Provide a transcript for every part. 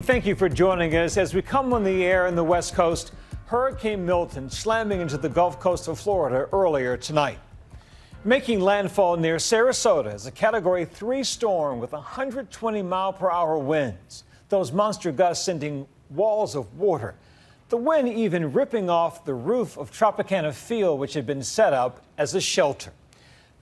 Thank you for joining us as we come on the air in the West Coast. Hurricane Milton slamming into the Gulf Coast of Florida earlier tonight. Making landfall near Sarasota is a Category 3 storm with 120-mile-per-hour winds. Those monster gusts sending walls of water. The wind even ripping off the roof of Tropicana Field, which had been set up as a shelter.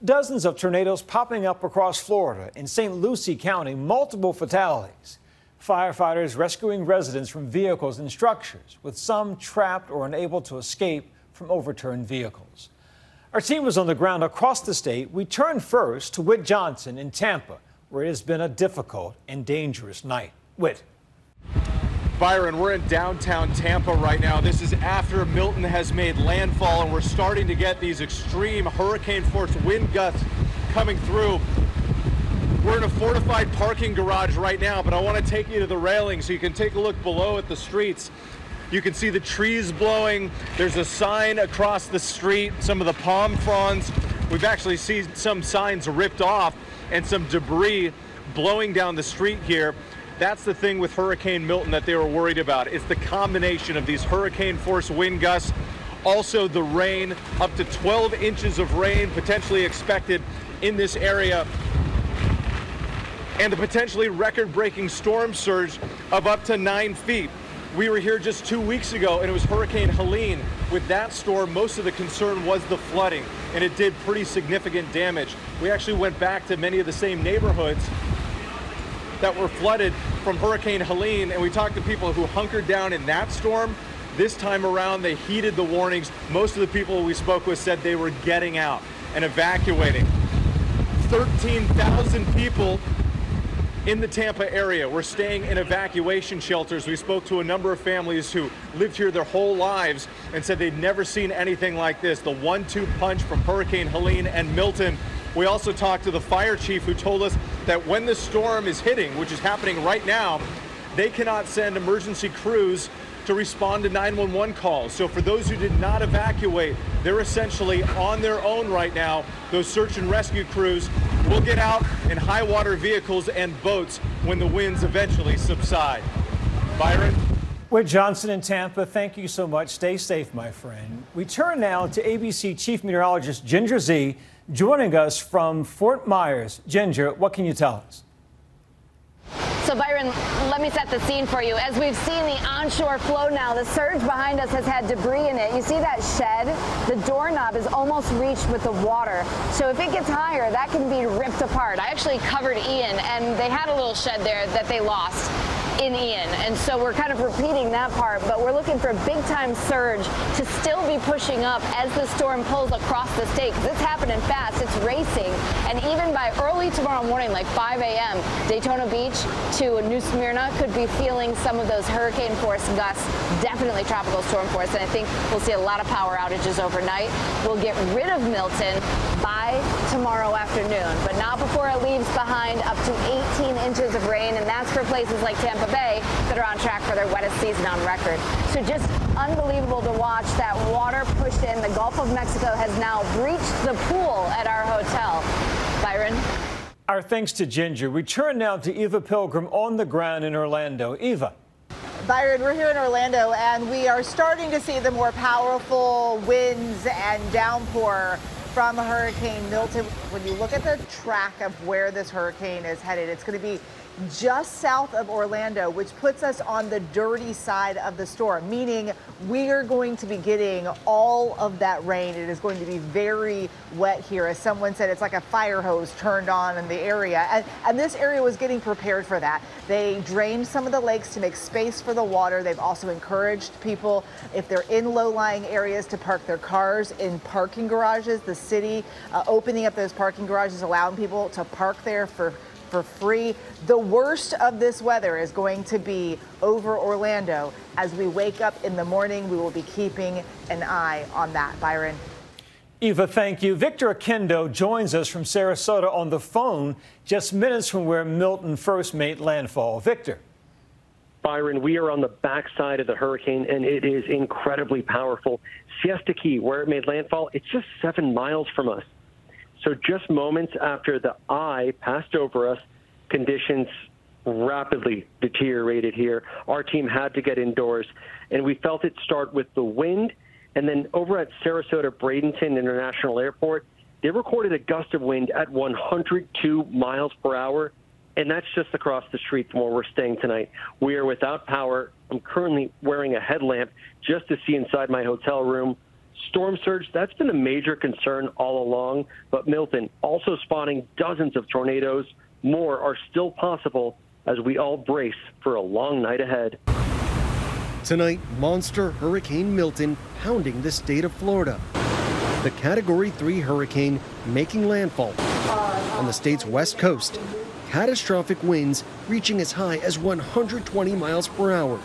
Dozens of tornadoes popping up across Florida. In St. Lucie County, multiple fatalities. Firefighters rescuing residents from vehicles and structures, with some trapped or unable to escape from overturned vehicles. Our team was on the ground across the state. We turned first to Whit Johnson in Tampa, where it has been a difficult and dangerous night. Whit. Byron, we're in downtown Tampa right now. This is after Milton has made landfall, and we're starting to get these extreme hurricane-force wind gusts coming through. We're in a fortified parking garage right now, but I want to take you to the railing so you can take a look below at the streets. You can see the trees blowing. There's a sign across the street, some of the palm fronds. We've actually seen some signs ripped off and some debris blowing down the street here. That's the thing with Hurricane Milton that they were worried about. It's the combination of these hurricane-force wind gusts, also the rain, up to 12 inches of rain potentially expected in this area, and the potentially record-breaking storm surge of up to 9 feet. We were here just 2 weeks ago, and it was Hurricane Helene. With that storm, most of the concern was the flooding, and it did pretty significant damage. We actually went back to many of the same neighborhoods that were flooded from Hurricane Helene, and we talked to people who hunkered down in that storm. This time around, they heeded the warnings. Most of the people we spoke with said they were getting out and evacuating. 13,000 people in the Tampa area were staying in evacuation shelters. We spoke to a number of families who lived here their whole lives and said they'd never seen anything like this, the 1-2 punch from Hurricane Helene and Milton. We also talked to the fire chief, who told us that when the storm is hitting, which is happening right now, they cannot send emergency crews to respond to 911 calls. So for those who did not evacuate, they're essentially on their own right now. Those search and rescue crews will get out in high water vehicles and boats when the winds eventually subside. Byron? Whit Johnson in Tampa, thank you so much. Stay safe, my friend. We turn now to ABC Chief Meteorologist Ginger Zee, joining us from Fort Myers. Ginger, what can you tell us? So, Byron, let me set the scene for you. As we've seen the onshore flow now, the surge behind us has had debris in it. You see that shed? The doorknob is almost reached with the water. So if it gets higher, that can be ripped apart. I actually covered Ian, and they had a little shed there that they lost in Ian. And so we're kind of repeating that part, but we're looking for a big-time surge to still be pushing up as the storm pulls across the state, because it's happening fast. It's racing. And even by early tomorrow morning, like 5 a.m., Daytona Beach to New Smyrna could be feeling some of those hurricane-force gusts, definitely tropical storm force, and I think we'll see a lot of power outages overnight. We'll get rid of Milton by tomorrow afternoon, but not before it leaves behind up to 18 inches of rain, and that's for places like Tampa Bay that are on track for their wettest season on record. So just unbelievable to watch that water pushed in. The Gulf of Mexico has now breached the pool at our hotel. Byron? Our thanks to Ginger. We turn now to Eva Pilgrim on the ground in Orlando. Eva. Byron, we're here in Orlando, and we are starting to see the more powerful winds and downpour from Hurricane Milton. When you look at the track of where this hurricane is headed, it's going to be just south of Orlando, which puts us on the dirty side of the storm, meaning we are going to be getting all of that rain. It is going to be very wet here. As someone said, it's like a fire hose turned on in the area. And this area was getting prepared for that. They drained some of the lakes to make space for the water. They've also encouraged people, if they're in low-lying areas, to park their cars in parking garages. The city opening up those parking garages, allowing people to park there for free. The worst of this weather is going to be over Orlando. As we wake up in the morning, we will be keeping an eye on that. Byron. Eva, thank you. Victor Akendo joins us from Sarasota on the phone, just minutes from where Milton first made landfall. Victor. Byron, we are on the backside of the hurricane, and it is incredibly powerful. Siesta Key, where it made landfall, it's just 7 miles from us. So just moments after the eye passed over us, conditions rapidly deteriorated here. Our team had to get indoors, and we felt it start with the wind. And then over at Sarasota Bradenton International Airport, they recorded a gust of wind at 102 miles per hour, and that's just across the street from where we're staying tonight. We are without power. I'm currently wearing a headlamp just to see inside my hotel room. Storm surge, that's been a major concern all along, but Milton also spotting dozens of tornadoes. More are still possible as we all brace for a long night ahead. Tonight, monster Hurricane Milton pounding the state of Florida. The Category 3 hurricane making landfall on the state's west coast. Catastrophic winds reaching as high as 120 miles per hour.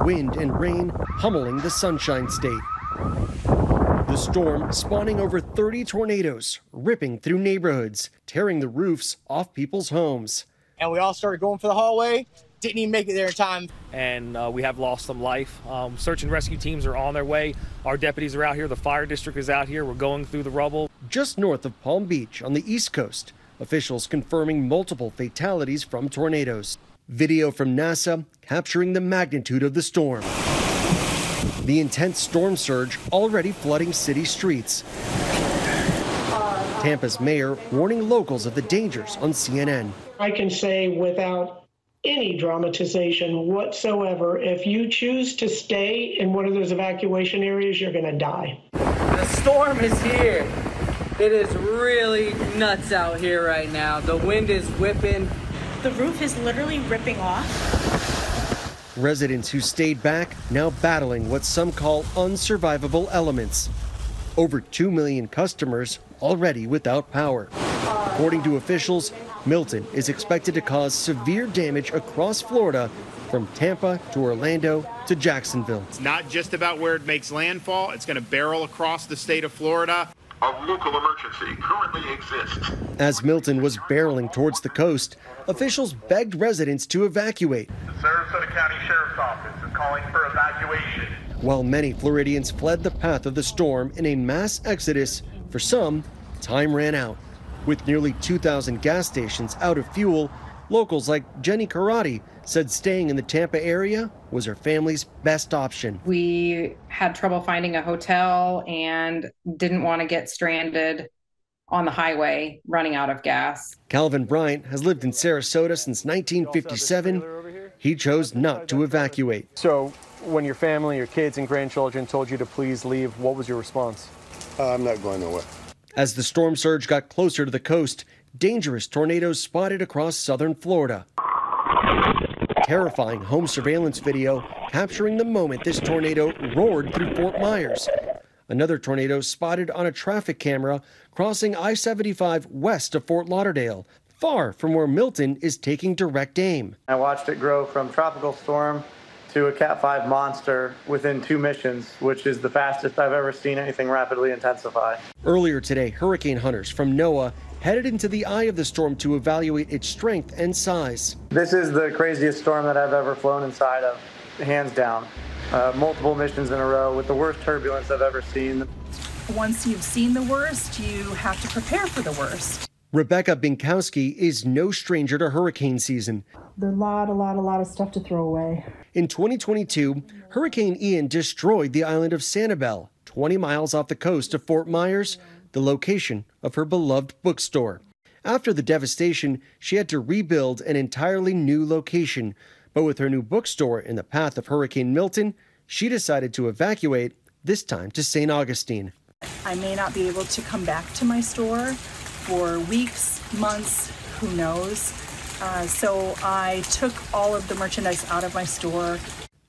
Wind and rain pummeling the Sunshine State. The storm spawning over 30 tornadoes, ripping through neighborhoods, tearing the roofs off people's homes. And we all started going for the hallway. Didn't even make it there in time. And we have lost some life. Search and rescue teams are on their way. Our deputies are out here. The fire district is out here. We're going through the rubble. Just north of Palm Beach on the East Coast, officials confirming multiple fatalities from tornadoes. Video from NASA capturing the magnitude of the storm. The intense storm surge already flooding city streets. Tampa's mayor warning locals of the dangers on CNN. I can say without any dramatization whatsoever, if you choose to stay in one of those evacuation areas, you're going to die. The storm is here. It is really nuts out here right now. The wind is whipping. The roof is literally ripping off. Residents who stayed back now battling what some call unsurvivable elements. Over 2 million customers already without power. According to officials, Milton is expected to cause severe damage across Florida from Tampa to Orlando to Jacksonville. It's not just about where it makes landfall. It's going to barrel across the state of Florida. A local emergency currently exists. As Milton was barreling towards the coast, officials begged residents to evacuate. The Sarasota County Sheriff's Office is calling for evacuation. While many Floridians fled the path of the storm in a mass exodus, for some, time ran out. With nearly 2,000 gas stations out of fuel, locals like Jenny Karate said staying in the Tampa area was her family's best option. We had trouble finding a hotel and didn't want to get stranded on the highway running out of gas. Calvin Bryant has lived in Sarasota since 1957. He chose not to evacuate. So when your family, your kids and grandchildren told you to please leave, what was your response? I'm not going nowhere. As the storm surge got closer to the coast, dangerous tornadoes spotted across southern Florida. Terrifying home surveillance video capturing the moment this tornado roared through Fort Myers. Another tornado spotted on a traffic camera crossing I-75 west of Fort Lauderdale, far from where Milton is taking direct aim. I watched it grow from tropical storm to a Cat 5 monster within 2 missions, which is the fastest I've ever seen anything rapidly intensify. Earlier today, hurricane hunters from NOAA headed into the eye of the storm to evaluate its strength and size. This is the craziest storm that I've ever flown inside of, hands down. Multiple missions in a row with the worst turbulence I've ever seen. Once you've seen the worst, you have to prepare for the worst. Rebecca Binkowski is no stranger to hurricane season. There's a lot of stuff to throw away. In 2022, Hurricane Ian destroyed the island of Sanibel, 20 miles off the coast of Fort Myers, the location of her beloved bookstore. After the devastation, she had to rebuild an entirely new location. But with her new bookstore in the path of Hurricane Milton, she decided to evacuate, this time to St. Augustine. I may not be able to come back to my store for weeks, months, who knows. So I took all of the merchandise out of my store.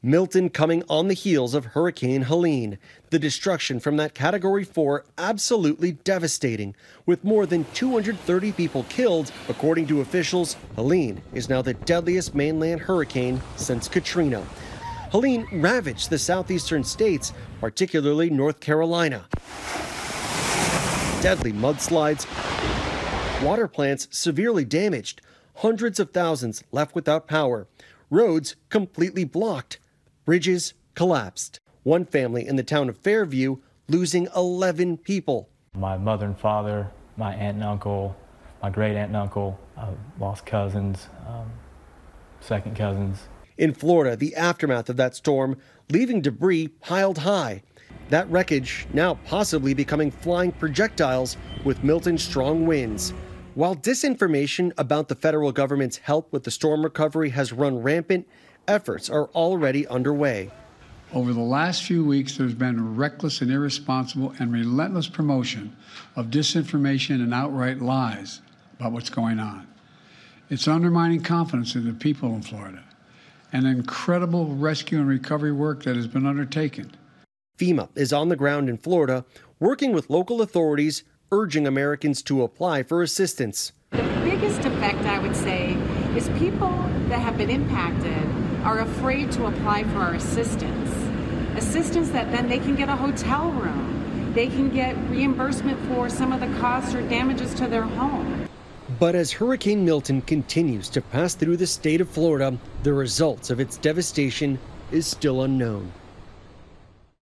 Milton coming on the heels of Hurricane Helene. The destruction from that Category 4 absolutely devastating. With more than 230 people killed, according to officials, Helene is now the deadliest mainland hurricane since Katrina. Helene ravaged the southeastern states, particularly North Carolina. Deadly mudslides, water plants severely damaged, hundreds of thousands left without power, roads completely blocked, bridges collapsed. One family in the town of Fairview losing 11 people. My mother and father, my aunt and uncle, my great aunt and uncle, lost cousins. second cousins. In Florida, the aftermath of that storm leaving debris piled high. That wreckage now possibly becoming flying projectiles with Milton's strong winds. While disinformation about the federal government's help with the storm recovery has run rampant, efforts are already underway. Over the last few weeks, there's been reckless and irresponsible and relentless promotion of disinformation and outright lies about what's going on. It's undermining confidence in the people in Florida. An incredible rescue and recovery work that has been undertaken. FEMA is on the ground in Florida, working with local authorities, urging Americans to apply for assistance. The biggest effect, I would say, is people that have been impacted are afraid to apply for our assistance. Assistance that then they can get a hotel room. They can get reimbursement for some of the costs or damages to their home. But as Hurricane Milton continues to pass through the state of Florida, the results of its devastation is still unknown.